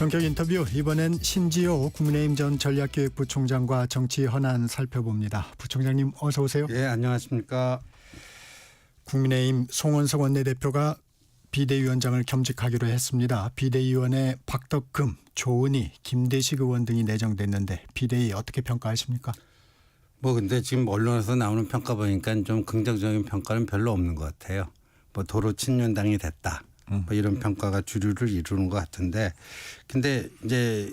전격 인터뷰, 이번엔 신지호 국민의힘 전 전략기획부총장과 정치 현안 살펴봅니다. 부총장님 어서 오세요. 예, 안녕하십니까. 국민의힘 송원석 원내대표가 비대위원장을 겸직하기로 했습니다. 비대위원회 박덕금, 조은희, 김대식 의원 등이 내정됐는데 비대위 어떻게 평가하십니까? 근데 지금 언론에서 나오는 평가 보니까 좀 긍정적인 평가는 별로 없는 것 같아요. 도로 친윤당이 됐다. 이런 평가가 주류를 이루는 것 같은데, 근데 이제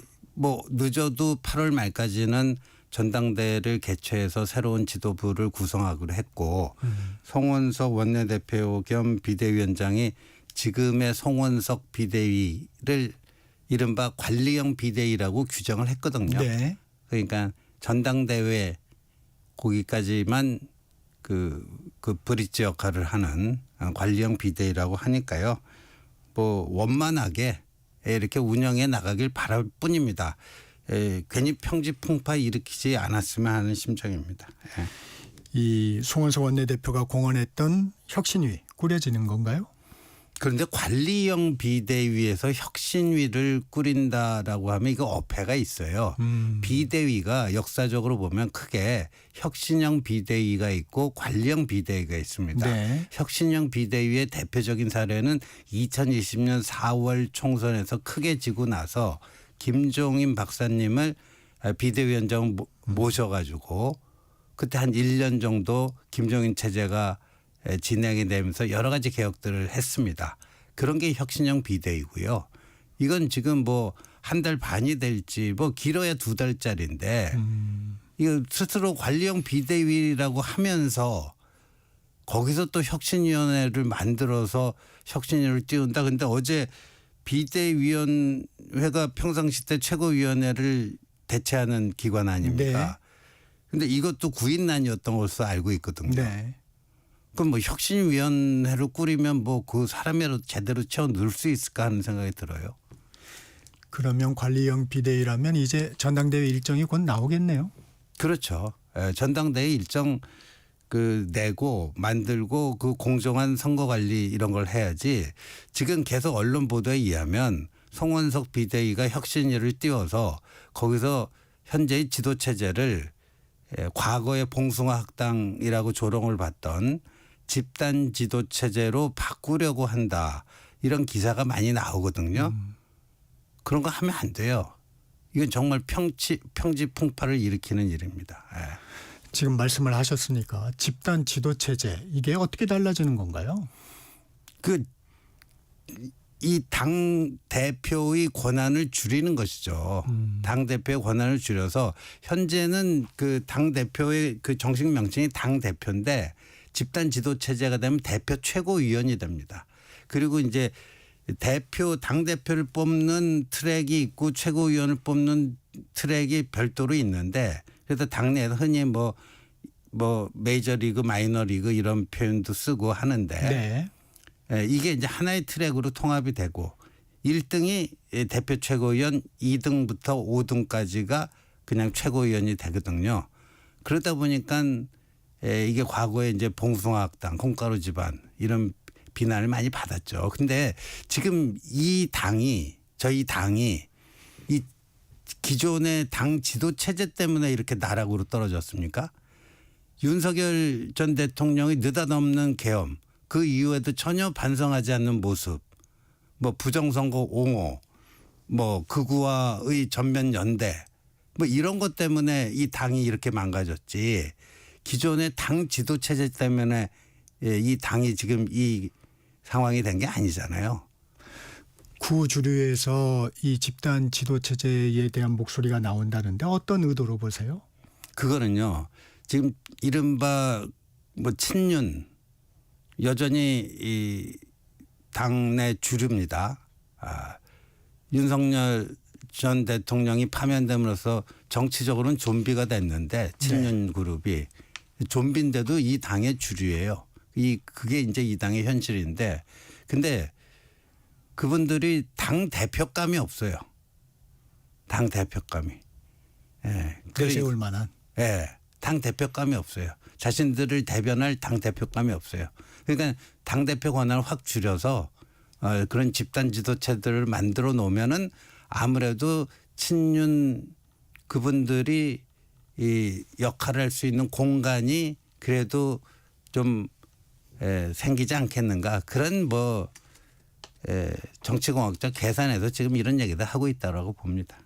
늦어도 8월 말까지는 전당대회를 개최해서 새로운 지도부를 구성하기로 했고, 송원석 원내대표 겸 비대위원장이 지금의 송원석 비대위를 이른바 관리형 비대위라고 규정을 했거든요. 네. 그러니까 전당대회 거기까지만 그 브릿지 역할을 하는 관리형 비대위라고 하니까요. 원만하게 이렇게 운영해 나가길 바랄 뿐입니다. 괜히 평지풍파 일으키지 않았으면 하는 심정입니다. 이 송원석 원내대표가 공언했던 혁신위 꾸려지는 건가요? 그런데 관리형 비대위에서 혁신위를 꾸린다라고 하면 이거 어폐가 있어요. 비대위가 역사적으로 보면 크게 혁신형 비대위가 있고 관리형 비대위가 있습니다. 네. 혁신형 비대위의 대표적인 사례는 2020년 4월 총선에서 크게 지고 나서 김종인 박사님을 비대위원장 모셔가지고 그때 한 1년 정도 김종인 체제가 진행이 되면서 여러 가지 개혁들을 했습니다. 그런 게 혁신형 비대위고요. 이건 지금 한 달 반이 될지 길어야 2달짜리인데 이거 스스로 관리형 비대위라고 하면서 거기서 또 혁신위원회를 만들어서 혁신위를 띄운다. 근데 어제 비대위원회가 평상시 때 최고위원회를 대체하는 기관 아닙니까? 근데 이것도 구인난이었던 것으로 알고 있거든요. 네. 그럼 혁신위원회를 꾸리면 그 사람이라도 제대로 채워 넣을 수 있을까 하는 생각이 들어요. 그러면 관리형 비대위라면 이제 전당대회 일정이 곧 나오겠네요. 그렇죠. 전당대회 일정 내고 만들고 공정한 선거 관리 이런 걸 해야지. 지금 계속 언론 보도에 의하면 송원석 비대위가 혁신위를 띄워서 거기서 현재의 지도 체제를 과거의 봉숭아 학당이라고 조롱을 받던 집단 지도 체제로 바꾸려고 한다. 이런 기사가 많이 나오거든요. 그런 거 하면 안 돼요. 이건 정말 평지풍파를 일으키는 일입니다. 지금 말씀을 하셨으니까 집단 지도 체제 이게 어떻게 달라지는 건가요? 이 당 대표의 권한을 줄이는 것이죠. 당 대표의 권한을 줄여서 현재는 당 대표의 정식 명칭이 당 대표인데 집단 지도 체제가 되면 대표 최고위원이 됩니다. 그리고 이제 당 대표를 뽑는 트랙이 있고 최고위원을 뽑는 트랙이 별도로 있는데 그래서 당내에서 흔히 메이저리그, 마이너리그 이런 표현도 쓰고 하는데 이게 이제 하나의 트랙으로 통합이 되고 1등이 대표 최고위원, 2등부터 5등까지가 그냥 최고위원이 되거든요. 그러다 보니까 이게 과거에 이제 봉숭아학당, 콩가루 집안 이런 비난을 많이 받았죠. 근데 지금 저희 당이 이 기존의 당 지도 체제 때문에 이렇게 나락으로 떨어졌습니까? 윤석열 전 대통령이 느닷없는 계엄, 그 이후에도 전혀 반성하지 않는 모습, 부정선거 옹호, 극우와의 전면 연대, 이런 것 때문에 이 당이 이렇게 망가졌지. 기존의 당 지도 체제 때문에 이 당이 지금 이 상황이 된 게 아니잖아요. 구주류에서 이 집단 지도 체제에 대한 목소리가 나온다는데 어떤 의도로 보세요? 그거는요. 지금 이른바 친윤 여전히 이 당내 주류입니다. 윤석열 전 대통령이 파면됨으로써 정치적으로는 좀비가 됐는데 친윤 그룹이 좀비인데도 이 당의 주류예요. 그게 이제 이 당의 현실인데 근데 그분들이 당 대표감이 없어요. 당 대표감이. 내세울 만한. 당 대표감이 없어요. 자신들을 대변할 당 대표감이 없어요. 그러니까 당 대표 권한을 확 줄여서 그런 집단 지도체들을 만들어 놓으면은 아무래도 친윤 그분들이 이 역할을 할 수 있는 공간이 그래도 좀 생기지 않겠는가 그런 뭐 정치공학적 계산에서 지금 이런 얘기도 하고 있다라고 봅니다.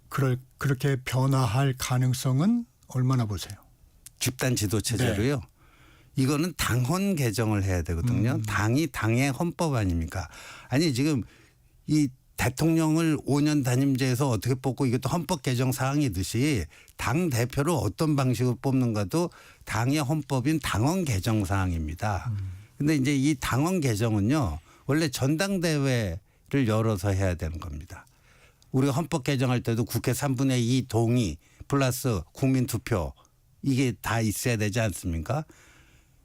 그렇게 변화할 가능성은 얼마나 보세요? 집단 지도 체제로요. 네. 이거는 당헌 개정을 해야 되거든요. 당이 당의 헌법 아닙니까? 아니 지금 이 대통령을 5년 단임제에서 어떻게 뽑고 이것도 헌법 개정 사항이듯이 당 대표를 어떤 방식으로 뽑는가도 당의 헌법인 당헌 개정 사항입니다. 근데 이제 이 당헌 개정은요. 원래 전당대회를 열어서 해야 되는 겁니다. 우리가 헌법 개정할 때도 국회 3분의 2 동의 플러스 국민 투표 이게 다 있어야 되지 않습니까?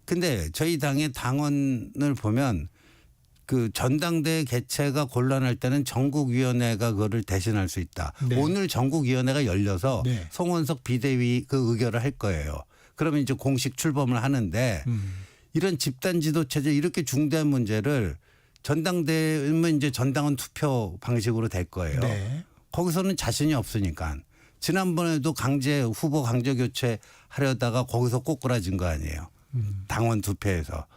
근데 저희 당의 당원을 보면 그 전당대회 개최가 곤란할 때는 전국위원회가 그거를 대신할 수 있다. 네. 오늘 전국위원회가 열려서 네. 송원석 비대위 그 의결을 할 거예요. 그러면 이제 공식 출범을 하는데 이런 집단 지도 체제 이렇게 중대한 문제를 전당대회면 이제 전당원 투표 방식으로 될 거예요. 네. 거기서는 자신이 없으니까. 지난번에도 후보 강제 교체 하려다가 거기서 꼬꾸라진 거 아니에요. 당원 투표에서.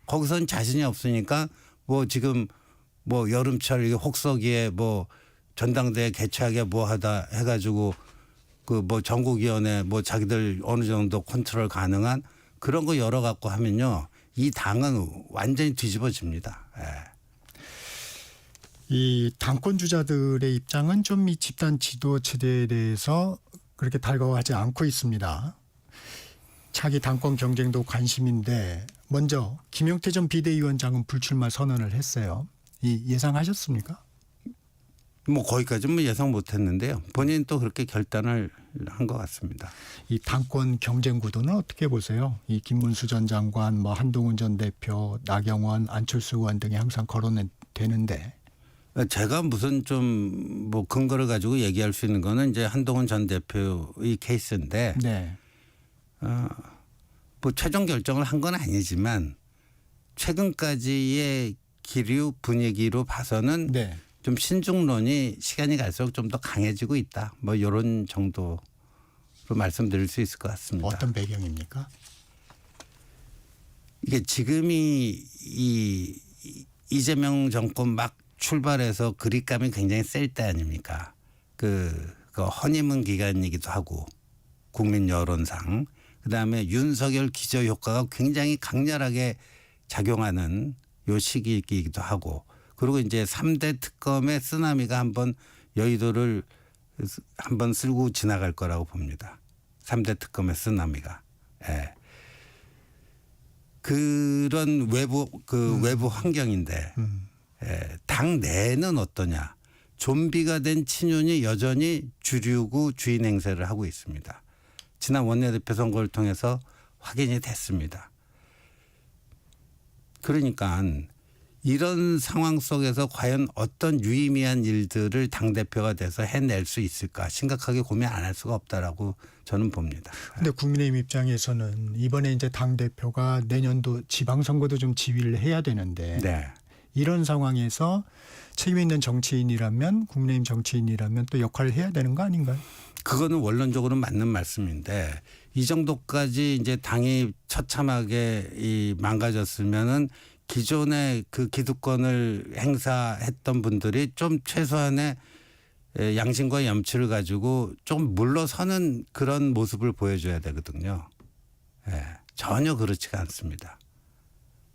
거기서는 자신이 없으니까 뭐 지금 뭐 여름철 혹서기에 뭐 전당대회 개최하게 뭐 하다 해가지고 그 뭐 전국위원회 뭐 자기들 어느 정도 컨트롤 가능한 그런 거 열어갖고 하면요. 이 당은 완전히 뒤집어집니다. 예. 이 당권 주자들의 입장은 좀 이 집단 지도 체제에 대해서 그렇게 달가워하지 않고 있습니다. 차기 당권 경쟁도 관심인데 먼저 김용태 전 비대위원장은 불출마 선언을 했어요. 이 예상하셨습니까? 뭐 거기까지는 예상 못했는데요. 본인 또 그렇게 결단을 한 것 같습니다. 이 당권 경쟁 구도는 어떻게 보세요? 이 김문수 전 장관, 뭐 한동훈 전 대표, 나경원, 안철수 의원 등이 항상 거론되는데. 제가 무슨 좀 뭐 근거를 가지고 얘기할 수 있는 거는 이제 한동훈 전 대표의 케이스인데 네. 뭐 최종 결정을 한 건 아니지만 최근까지의 기류 분위기로 봐서는 네. 좀 신중론이 시간이 갈수록 좀 더 강해지고 있다. 뭐 이런 정도로 말씀드릴 수 있을 것 같습니다. 어떤 배경입니까? 이게 지금이 이 이재명 정권 막 출발해서 그립감이 굉장히 셀 때 아닙니까? 그 허니문 기간이기도 하고 국민 여론상 그다음에 윤석열 기저 효과가 굉장히 강렬하게 작용하는 요 시기이기도 하고 그리고 이제 3대 특검의 쓰나미가 한번 여의도를 한번 쓸고 지나갈 거라고 봅니다. 3대 특검의 쓰나미가. 예. 그런 외부 환경인데 당 내는 어떠냐. 좀비가 된 친윤이 여전히 주류구 주인 행세를 하고 있습니다. 지난 원내대표 선거를 통해서 확인이 됐습니다. 그러니까 이런 상황 속에서 과연 어떤 유의미한 일들을 당대표가 돼서 해낼 수 있을까 심각하게 고민 안 할 수가 없다라고 저는 봅니다. 근데 국민의힘 입장에서는 이번에 이제 당대표가 내년도 지방선거도 좀 지휘를 해야 되는데 네. 이런 상황에서 책임 있는 정치인이라면 국민의힘 정치인이라면 또 역할을 해야 되는 거 아닌가요? 그거는 원론적으로 맞는 말씀인데 이 정도까지 이제 당이 처참하게 망가졌으면은 기존의 그 기득권을 행사했던 분들이 좀 최소한의 양심과 염치를 가지고 좀 물러서는 그런 모습을 보여줘야 되거든요. 예, 전혀 그렇지가 않습니다.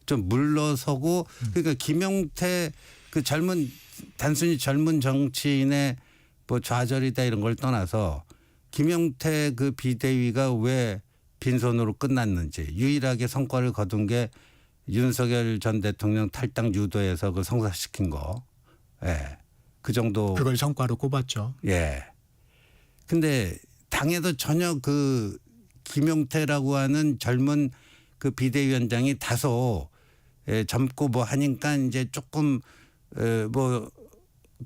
좀 물러서고 그러니까 김용태 그 단순히 젊은 정치인의 뭐 좌절이다 이런 걸 떠나서 김용태 그 비대위가 왜 빈손으로 끝났는지 유일하게 성과를 거둔 게 윤석열 전 대통령 탈당 유도에서 그 성사시킨 거. 예. 그 정도. 그걸 성과로 꼽았죠. 예. 근데 당에도 전혀 그 김용태라고 하는 젊은 그 비대위원장이 다소 젊고 뭐 하니까 이제 조금 뭐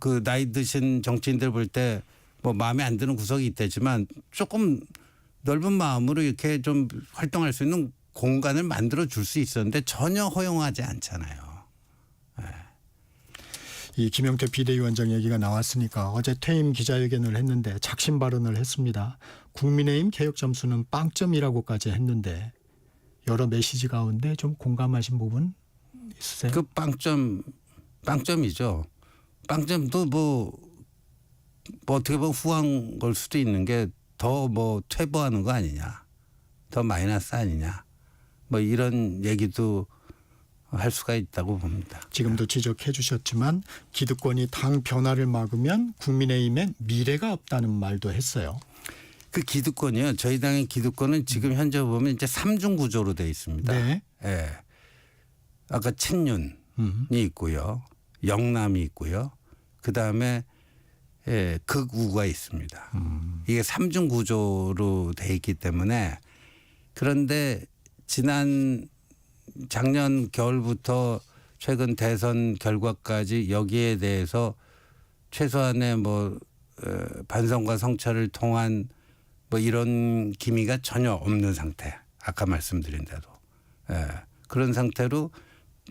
그 나이 드신 정치인들 볼 때 뭐 마음에 안 드는 구석이 있다지만 조금 넓은 마음으로 이렇게 좀 활동할 수 있는 공간을 만들어 줄 수 있었는데 전혀 허용하지 않잖아요. 네. 이 김영태 비대위원장 얘기가 나왔으니까 어제 퇴임 기자회견을 했는데 작심 발언을 했습니다. 국민의힘 개혁 점수는 빵점이라고까지 했는데 여러 메시지 가운데 좀 공감하신 부분 있으세요? 그 빵점이죠. 빵점도 뭐 어떻게 보면 후한 걸 수도 있는 게 더 뭐 퇴보하는 거 아니냐, 더 마이너스 아니냐, 뭐 이런 얘기도 할 수가 있다고 봅니다. 지금도 지적해 주셨지만 기득권이 당 변화를 막으면 국민의힘엔 미래가 없다는 말도 했어요. 그 기득권이요. 저희 당의 기득권은 지금 현재 보면 이제 3중 구조로 되어 있습니다. 네. 예. 아까 친윤이 있고요. 영남이 있고요. 그다음에 극우가 있습니다. 이게 3중 구조로 되어 있기 때문에 그런데 작년 겨울부터 최근 대선 결과까지 여기에 대해서 최소한의 뭐 반성과 성찰을 통한 뭐 이런 기미가 전혀 없는 상태. 아까 말씀드린 대로. 그런 상태로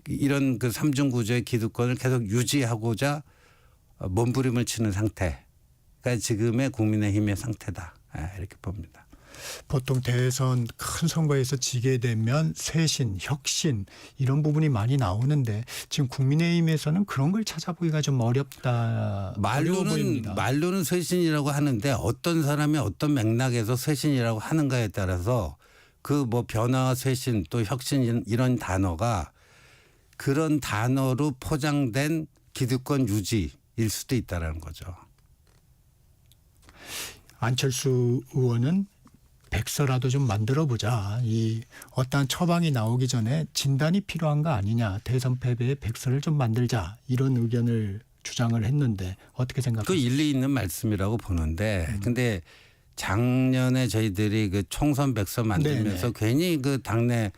이런 그 3중 구조의 기득권을 계속 유지하고자 몸부림을 치는 상태가 지금의 국민의힘의 상태다. 이렇게 봅니다. 보통 대선 큰 선거에서 지게 되면 쇄신, 혁신 이런 부분이 많이 나오는데 지금 국민의힘에서는 그런 걸 찾아보기가 좀 어려워 보입니다. 말로는 쇄신이라고 하는데 어떤 사람이 어떤 맥락에서 쇄신이라고 하는가에 따라서 그 뭐 변화와 쇄신 또 혁신 이런 단어가 그런 단어로 포장된 기득권 유지일 수도 있다라는 거죠. 안철수 의원은 백서라도 좀 만들어보자. 이 어떠한 처방이 나오기 전에 진단이 필요한 거 아니냐. 대선 패배의 백서를 좀 만들자. 이런 의견을 주장을 했는데 어떻게 생각하세요? 그 일리 있는 말씀이라고 보는데 근데 작년에 저희들이 그 총선 백서 만들면서 괜히 그 당내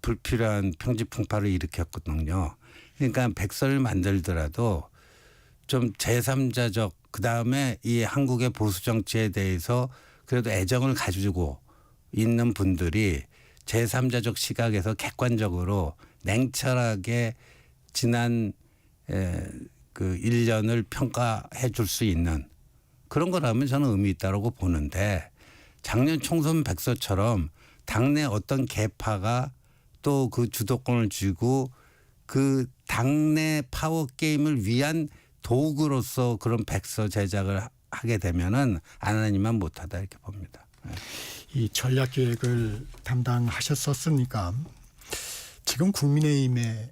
불필요한 평지풍파를 일으켰거든요. 그러니까 백서를 만들더라도 좀 제3자적 그다음에 이 한국의 보수 정치에 대해서 그래도 애정을 가지고 있는 분들이 제3자적 시각에서 객관적으로 냉철하게 지난 그 1년을 평가해 줄 수 있는 그런 거라면 저는 의미 있다고 보는데 작년 총선 백서처럼 당내 어떤 계파가 또 그 주도권을 쥐고 그 당내 파워 게임을 위한 도구로서 그런 백서 제작을 하게 되면은 안 하니만 못하다 이렇게 봅니다. 이 전략 기획을 담당하셨었으니까 지금 국민의힘의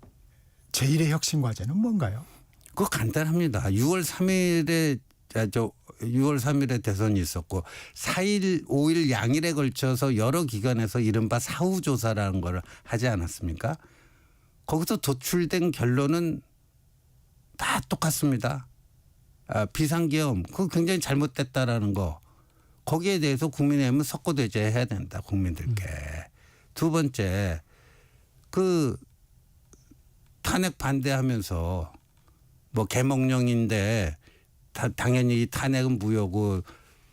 제1의 혁신 과제는 뭔가요? 그거 간단합니다. 6월 3일에 대선이 있었고 4일, 5일 양일에 걸쳐서 여러 기관에서 이른바 사후조사라는 걸 하지 않았습니까? 거기서 도출된 결론은 다 똑같습니다. 비상계엄 그거 굉장히 잘못됐다라는 거. 거기에 대해서 국민의힘은 석고대죄해야 된다. 국민들께. 두 번째 그 탄핵 반대하면서 뭐 개몽령인데 당연히 탄핵은 무효고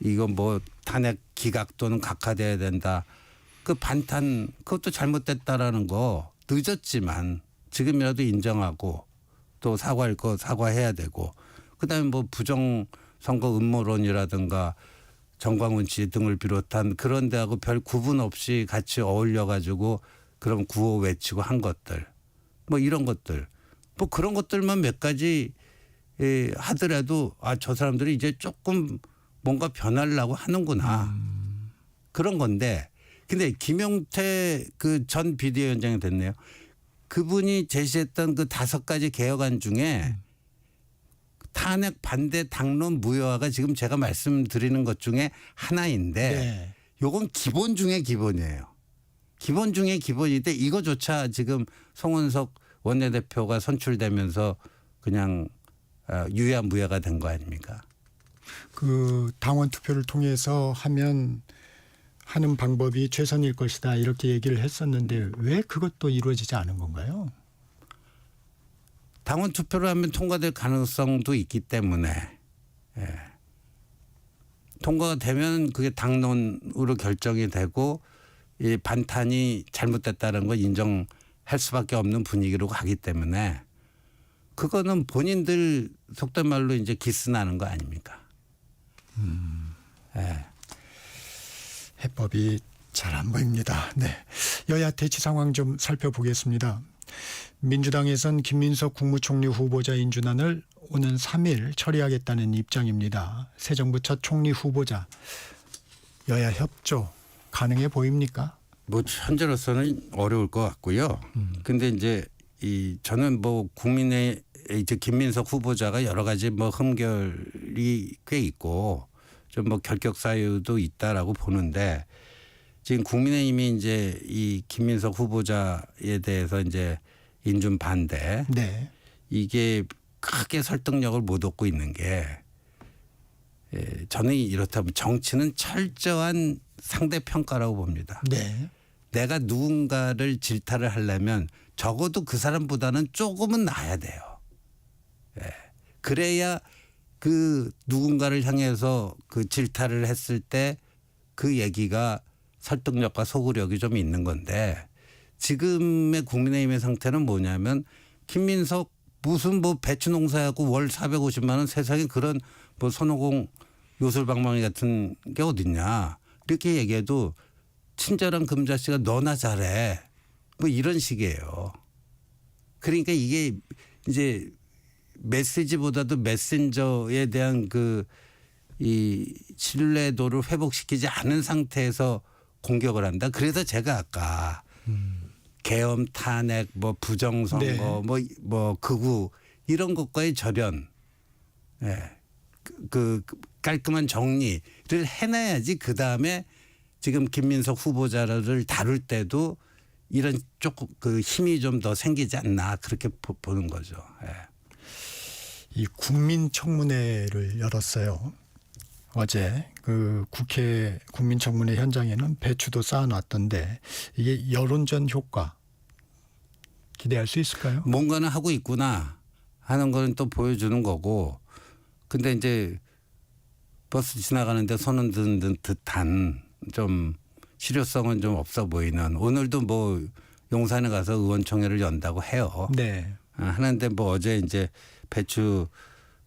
이건 뭐 탄핵 기각 또는 각하돼야 된다. 그 반탄 그것도 잘못됐다라는 거 늦었지만 지금이라도 인정하고 또 사과할 거 사과해야 되고 그다음에 뭐 부정선거 음모론이라든가 정광훈 씨 등을 비롯한 그런 데하고 별 구분 없이 같이 어울려 가지고 그런 구호 외치고 한 것들 뭐 이런 것들 뭐 그런 것들만 몇 가지 하더라도 저 사람들이 이제 조금 뭔가 변하려고 하는구나 그런 건데 근데 김용태 그 전 비대위원장이 됐네요. 그분이 제시했던 그 5가지 개혁안 중에 탄핵 반대 당론 무효화가 지금 제가 말씀드리는 것 중에 하나인데 요건 기본 중에 기본이에요. 기본 중에 기본인데 이거조차 지금 송은석 원내대표가 선출되면서 그냥 유야무야가 된 거 아닙니까? 그 당원 투표를 통해서 하는 방법이 최선일 것이다 이렇게 얘기를 했었는데 왜 그것도 이루어지지 않은 건가요? 당원 투표를 하면 통과될 가능성도 있기 때문에 통과가 되면 그게 당론으로 결정이 되고 이 반탄이 잘못됐다는 걸 인정할 수밖에 없는 분위기로 가기 때문에 그거는 본인들 속된 말로 이제 기스나는 거 아닙니까? 예. 해법이 잘 안 보입니다. 네. 여야 대치 상황 좀 살펴보겠습니다. 민주당에선 김민석 국무총리 후보자 인준안을 오는 3일 처리하겠다는 입장입니다. 새 정부 첫 총리 후보자 여야 협조 가능해 보입니까? 뭐 현재로서는 어려울 것 같고요. 근데 이제 저는 뭐 국민의 이제 김민석 후보자가 여러 가지 뭐 흠결이 꽤 있고 좀 뭐 결격 사유도 있다라고 보는데 지금 국민의힘이 이제 이 김민석 후보자에 대해서 이제 인준 반대 네. 이게 크게 설득력을 못 얻고 있는 게 저는 이렇다면 정치는 철저한 상대 평가라고 봅니다. 네. 내가 누군가를 질타를 하려면 적어도 그 사람보다는 조금은 나아야 돼요. 예. 그래야 그 누군가를 향해서 그 질타를 했을 때 그 얘기가 설득력과 소구력이 좀 있는 건데 지금의 국민의힘의 상태는 뭐냐면 김민석 무슨 뭐 배추 농사하고 월 450만 원 세상에 그런 뭐 손오공 요술방망이 같은 게 어딨냐 이렇게 얘기해도 친절한 금자씨가 너나 잘해 뭐 이런 식이에요. 그러니까 이게 이제 메시지보다도 메신저에 대한 이 신뢰도를 회복시키지 않은 상태에서 공격을 한다. 그래서 제가 아까 계엄 탄핵 뭐 부정선거 네. 뭐 극우 이런 것과의 절연 그 깔끔한 정리를 해놔야지 그다음에 지금 김민석 후보자를 다룰 때도 이런 조금 그 힘이 좀 더 생기지 않나 그렇게 보는 거죠. 예. 이 국민청문회를 열었어요. 어제 그 국회 국민청문회 현장에는 배추도 쌓아놨던데 이게 여론전 효과 기대할 수 있을까요? 뭔가는 하고 있구나 하는 거는 또 보여주는 거고 근데 이제 버스 지나가는데 손은 드는 듯한 좀 실효성은 좀 없어 보이는 오늘도 뭐 용산에 가서 의원총회를 연다고 해요. 네. 하는데 뭐 어제 이제 배추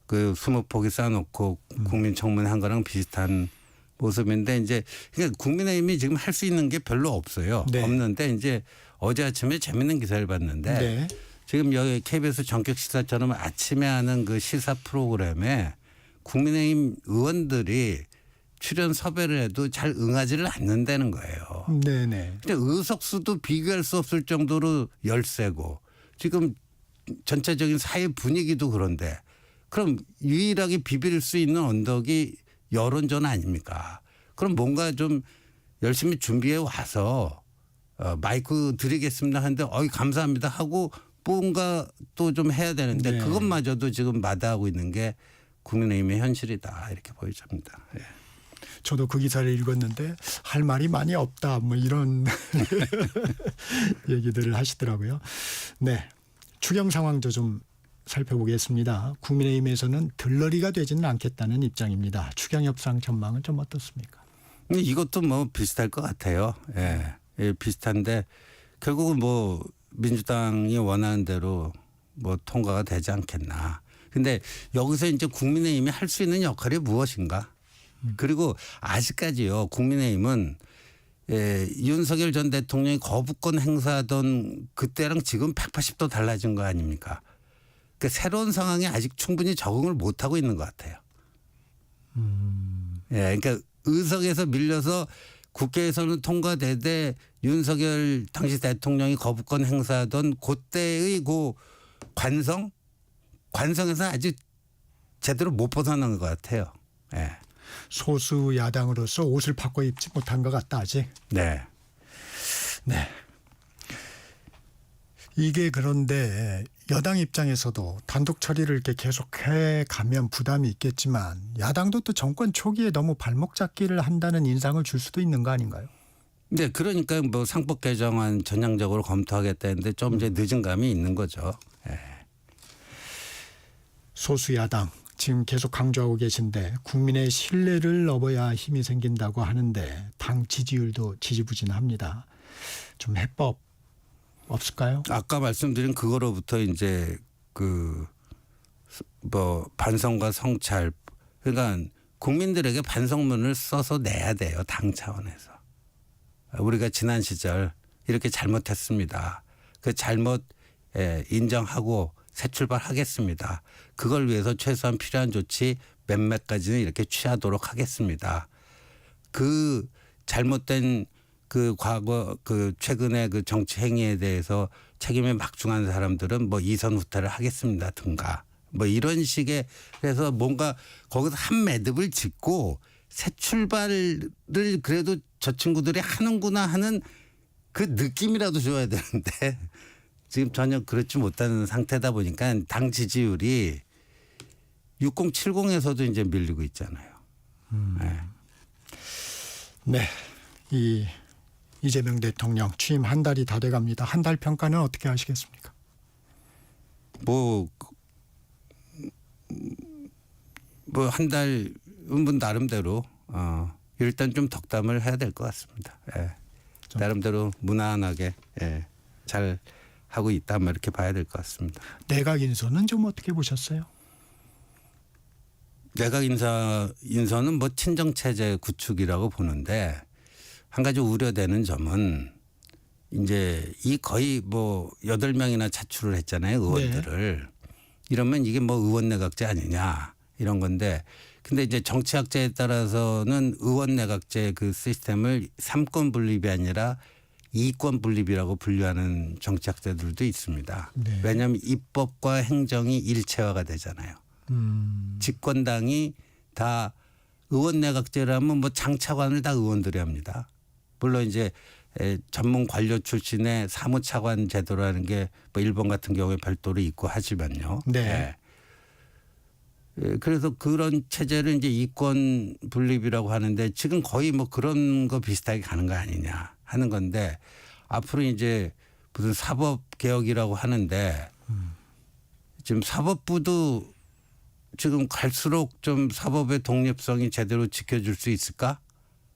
그 20포기 쌓아놓고 국민청문회 한 거랑 비슷한 모습인데 이제 그러니까 국민의힘이 지금 할 수 있는 게 별로 없어요. 네. 없는데 이제 어제 아침에 재밌는 기사를 봤는데 네. 지금 여기 KBS 전격 시사처럼 아침에 하는 그 시사 프로그램에 국민의힘 의원들이 출연 섭외를 해도 잘 응하지를 않는다는 거예요. 네네. 근데 의석수도 비교할 수 없을 정도로 열세고 지금 전체적인 사회 분위기도 그런데 그럼 유일하게 비빌 수 있는 언덕이 여론전 아닙니까? 그럼 뭔가 좀 열심히 준비해 와서 마이크 드리겠습니다 하는데 감사합니다 하고 뭔가 또 좀 해야 되는데 네. 그것마저도 지금 마다하고 있는 게 국민의힘의 현실이다 이렇게 보여집니다. 예. 저도 그 기사를 읽었는데 할 말이 많이 없다 뭐 이런 얘기들을 하시더라고요. 네. 추경 상황도 좀 살펴보겠습니다. 국민의힘에서는 들러리가 되지는 않겠다는 입장입니다. 추경 협상 전망은 좀 어떻습니까? 근데 이것도 뭐 비슷할 것 같아요. 예. 예, 비슷한데 결국은 뭐 민주당이 원하는 대로 뭐 통과가 되지 않겠나. 근데 여기서 이제 국민의힘이 할 수 있는 역할이 무엇인가? 그리고 아직까지요. 국민의힘은 윤석열 전 대통령이 거부권 행사하던 그때랑 지금 180도 달라진 거 아닙니까? 그 새로운 상황에 아직 충분히 적응을 못하고 있는 것 같아요. 그러니까 의석에서 밀려서 국회에서는 통과되되 윤석열 당시 대통령이 거부권 행사하던 그때의 그 관성에서 아직 제대로 못 벗어난 것 같아요. 예. 소수 야당으로서 옷을 바꿔 입지 못한 것 같다 아직. 네. 네. 이게 그런데 여당 입장에서도 단독 처리를 이렇게 계속해 가면 부담이 있겠지만 야당도 또 정권 초기에 너무 발목 잡기를 한다는 인상을 줄 수도 있는 거 아닌가요? 네, 그러니까 뭐 상법 개정안 전향적으로 검토하겠다는데 좀 이제 늦은 감이 있는 거죠. 예. 소수 야당 지금 계속 강조하고 계신데 국민의 신뢰를 얻어야 힘이 생긴다고 하는데 당 지지율도 지지부진합니다. 좀 해법 없을까요? 아까 말씀드린 그거로부터 이제 그 뭐 반성과 성찰, 그러니까 국민들에게 반성문을 써서 내야 돼요. 당 차원에서. 우리가 지난 시절 이렇게 잘못했습니다. 그 잘못 인정하고 새 출발하겠습니다. 그걸 위해서 최소한 필요한 조치 몇몇 가지는 이렇게 취하도록 하겠습니다. 그 잘못된 그 과거 그 최근의 그 정치 행위에 대해서 책임이 막중한 사람들은 뭐 이선 후퇴를 하겠습니다 등가 뭐 이런 식의 그래서 뭔가 거기서 한 매듭을 짓고 새 출발을 그래도 저 친구들이 하는구나 하는 그 느낌이라도 줘야 되는데 지금 전혀 그렇지 못하는 상태다 보니까 당 지지율이 6070에서도 이제 밀리고 있잖아요. 네. 네. 이 이재명 대통령 취임 한 달이 다 돼갑니다. 한 달 평가는 어떻게 하시겠습니까? 뭐 한 달 뭐 나름대로 일단 좀 덕담을 해야 될 것 같습니다. 예. 나름대로 무난하게 잘 하고 있다 뭐 이렇게 봐야 될 것 같습니다. 내각 인선은 좀 어떻게 보셨어요? 내각 인선은 뭐 친정 체제 구축이라고 보는데 한 가지 우려되는 점은 이제 이 거의 뭐 8명이나 차출을 했잖아요. 의원들을. 네. 이러면 이게 뭐 의원 내각제 아니냐 이런 건데 근데 이제 정치학자에 따라서는 의원 내각제 그 시스템을 3권 분립이 아니라 2권 분립이라고 분류하는 정치학자들도 있습니다. 네. 왜냐하면 입법과 행정이 일체화가 되잖아요. 집권당이 다 의원 내각제라면 뭐 장차관을 다 의원들이 합니다. 물론 이제 전문 관료 출신의 사무차관 제도라는 게 뭐 일본 같은 경우에 별도로 있고 하지만요. 네. 그래서 그런 체제를 이제 이권 분립이라고 하는데 지금 거의 뭐 그런 거 비슷하게 가는 거 아니냐 하는 건데 앞으로 이제 무슨 사법 개혁이라고 하는데 지금 사법부도 지금 갈수록 좀 사법의 독립성이 제대로 지켜줄 수 있을까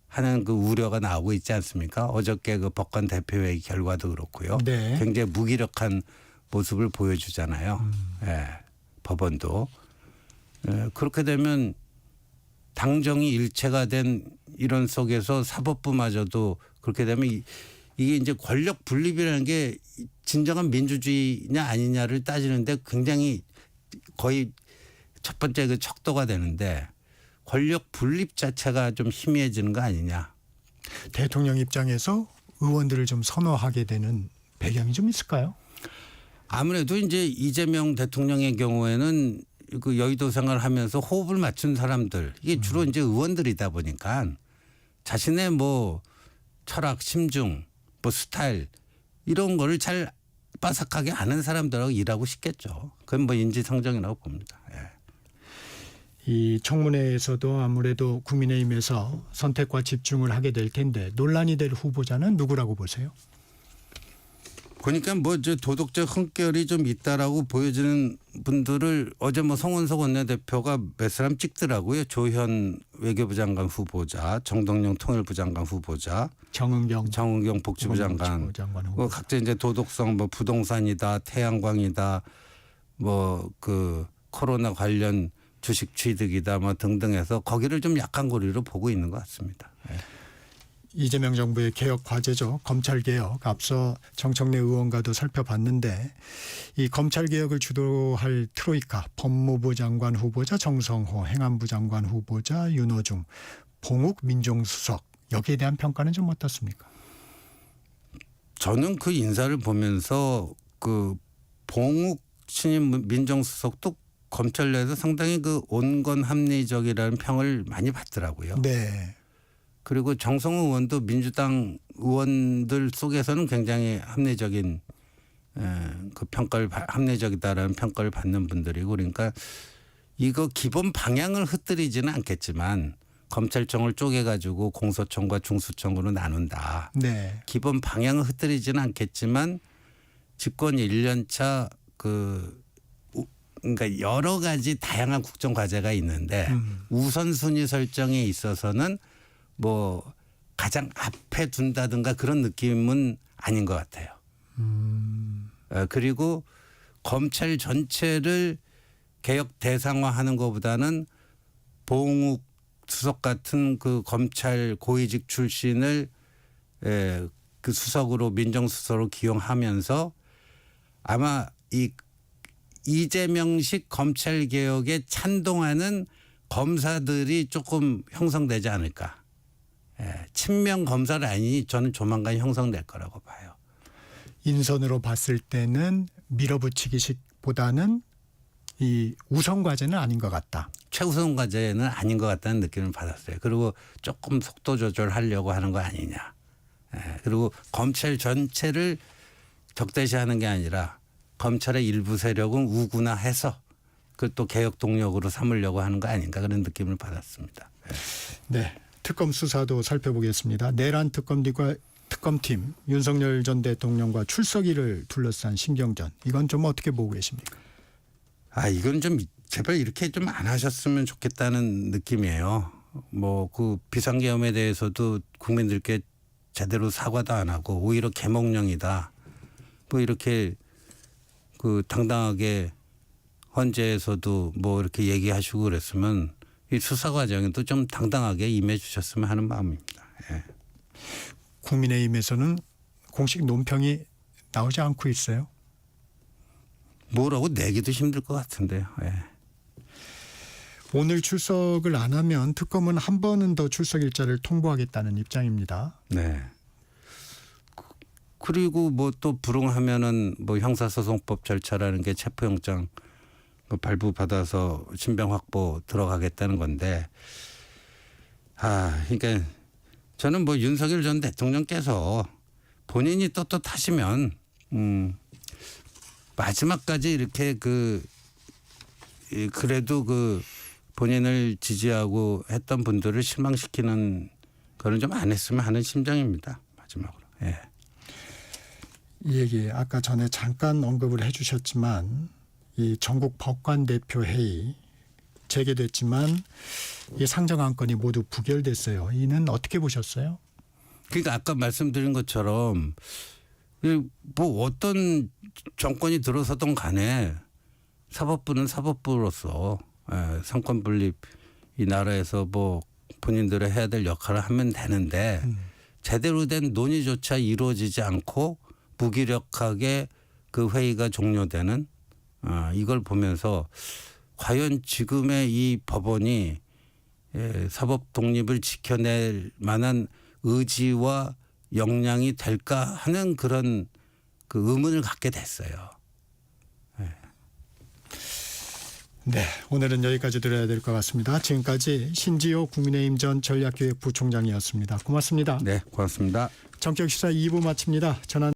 하는 그 우려가 나오고 있지 않습니까? 어저께 그 법관 대표회의 결과도 그렇고요. 네. 굉장히 무기력한 모습을 보여주잖아요. 예, 법원도. 그렇게 되면 당정이 일체가 된 이런 속에서 사법부마저도 그렇게 되면 이게 이제 권력 분립이라는 게 진정한 민주주의냐 아니냐를 따지는데 굉장히 거의 첫 번째 그 척도가 되는데 권력 분립 자체가 좀 희미해지는 거 아니냐. 대통령 입장에서 의원들을 좀 선호하게 되는 배경이 좀 있을까요? 아무래도 이제 이재명 대통령의 경우에는 그 여의도 생활을 하면서 호흡을 맞춘 사람들 이게 주로 이제 의원들이다 보니까 자신의 뭐 철학, 심중, 뭐 스타일 이런 거를 잘 빠삭하게 아는 사람들하고 일하고 싶겠죠. 그건 뭐 인지상정이라고 봅니다. 예. 이 청문회에서도 아무래도 국민의힘에서 선택과 집중을 하게 될 텐데 논란이 될 후보자는 누구라고 보세요? 그러니까 뭐 저 도덕적 흥결이 좀 있다라고 보여지는 분들을 어제 뭐 송원석 원내대표가 몇 사람 찍더라고요. 조현 외교부 장관 후보자, 정동영 통일부 장관 후보자, 정은경 복지부 장관, 뭐 각자 이제 도덕성 뭐 부동산이다, 태양광이다, 뭐 그 코로나 관련 주식 취득이다, 뭐 등등해서 거기를 좀 약한 고리로 보고 있는 것 같습니다. 네. 이재명 정부의 개혁 과제죠. 검찰개혁. 앞서 정청래 의원과도 살펴봤는데 이 검찰개혁을 주도할 트로이카 법무부 장관 후보자 정성호, 행안부 장관 후보자 윤호중, 봉욱 민정수석 여기에 대한 평가는 좀 어떻습니까? 저는 그 인사를 보면서 그 봉욱 신임 민정수석도 검찰 내에서 상당히 그 온건 합리적이라는 평을 많이 받더라고요. 네. 그리고 정성호 의원도 민주당 의원들 속에서는 굉장히 합리적인 그 평가를 합리적이다라는 평가를 받는 분들이고 그러니까 이거 기본 방향을 흩뜨리지는 않겠지만 검찰청을 쪼개가지고 공소청과 중수청으로 나눈다. 네. 기본 방향을 흩뜨리지는 않겠지만 집권 1년차 그러니까 여러 가지 다양한 국정 과제가 있는데 우선순위 설정에 있어서는 뭐 가장 앞에 둔다든가 그런 느낌은 아닌 것 같아요. 그리고 검찰 전체를 개혁 대상화하는 것보다는 봉욱 수석 같은 그 검찰 고위직 출신을 그 수석으로 민정수석으로 기용하면서 아마 이 이재명식 검찰 개혁에 찬동하는 검사들이 조금 형성되지 않을까. 친명 검사 라인이 저는 조만간 형성될 거라고 봐요. 인선으로 봤을 때는 밀어붙이기식보다는 이 우선 과제는 아닌 것 같다. 최우선 과제는 아닌 것 같다는 느낌을 받았어요. 그리고 조금 속도 조절하려고 하는 거 아니냐. 그리고 검찰 전체를 적대시하는 게 아니라 검찰의 일부 세력은 우군화해서 그 또 개혁 동력으로 삼으려고 하는 거 아닌가 그런 느낌을 받았습니다. 네, 특검 수사도 살펴보겠습니다. 내란 특검팀 윤석열 전 대통령과 출석일을 둘러싼 신경전. 이건 좀 어떻게 보고 계십니까? 이건 좀 제발 이렇게 좀 안 하셨으면 좋겠다는 느낌이에요. 뭐 그 비상계엄에 대해서도 국민들께 제대로 사과도 안 하고 오히려 계몽령이다. 뭐 이렇게 그 당당하게 헌재에서도 뭐 이렇게 얘기하시고 그랬으면 이 수사 과정에도 좀 당당하게 임해 주셨으면 하는 마음입니다. 예. 국민의힘에서는 공식 논평이 나오지 않고 있어요. 뭐라고 내기도 힘들 것 같은데요. 예. 오늘 출석을 안 하면 특검은 한 번은 더 출석 일자를 통보하겠다는 입장입니다. 네. 그리고 뭐 또 불응하면은 뭐 형사소송법 절차라는 게 체포영장 발부받아서 신병 확보 들어가겠다는 건데, 그러니까 저는 뭐 윤석열 전 대통령께서 본인이 떳떳하시면 마지막까지 이렇게 그래도 그 본인을 지지하고 했던 분들을 실망시키는 거는 좀 안 했으면 하는 심정입니다. 마지막으로. 예. 이 얘기 아까 전에 잠깐 언급을 해 주셨지만 이 전국 법관대표회의 재개됐지만 이 상정 안건이 모두 부결됐어요. 이는 어떻게 보셨어요? 그러니까 아까 말씀드린 것처럼 뭐 어떤 정권이 들어서든 간에 사법부는 사법부로서 상권 분립 이 나라에서 뭐 본인들의 해야 될 역할을 하면 되는데 제대로 된 논의조차 이루어지지 않고 무기력하게 그 회의가 종료되는 이걸 보면서 과연 지금의 이 법원이 사법 독립을 지켜낼 만한 의지와 역량이 될까 하는 그런 그 의문을 갖게 됐어요. 네, 오늘은 여기까지 들어야 될 것 같습니다. 지금까지 신지호 국민의힘 전 전략기획부총장이었습니다. 고맙습니다. 네, 고맙습니다. 정격시사 2부 마칩니다. 전한